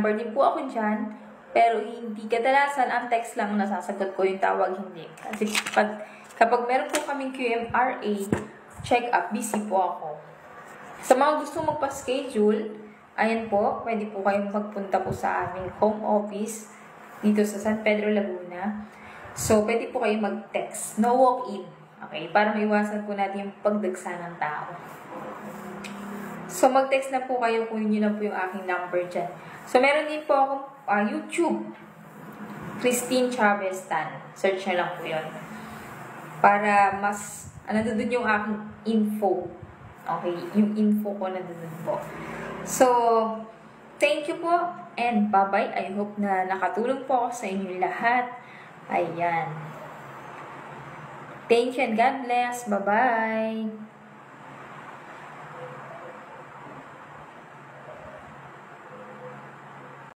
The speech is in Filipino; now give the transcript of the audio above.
Number din po ako dyan, pero hindi kadalasan ang text lang nasasagot ko, yung tawag hindi. Kasi kapag meron po kaming QMRA, check-up, busy po ako. Sa mga gusto magpa-schedule, ayan po, pwede po kayong magpunta po sa aming home office dito sa San Pedro, Laguna. So, pwede po kayong mag-text. No walk-in. Okay? Para maiwasan po natin yung pagdagsa ng tao. So, mag-text na po kayo kung yun na po yung aking number dyan. So, meron din po akong YouTube. Christine Chavez Tan. Search na lang po yun. Para mas, nandun yung aking info. Okay? Yung info ko nandun po. So, thank you po. And bye-bye. I hope na nakatulong po ako sa inyo lahat. Ayan. Thank you and God bless. Bye-bye.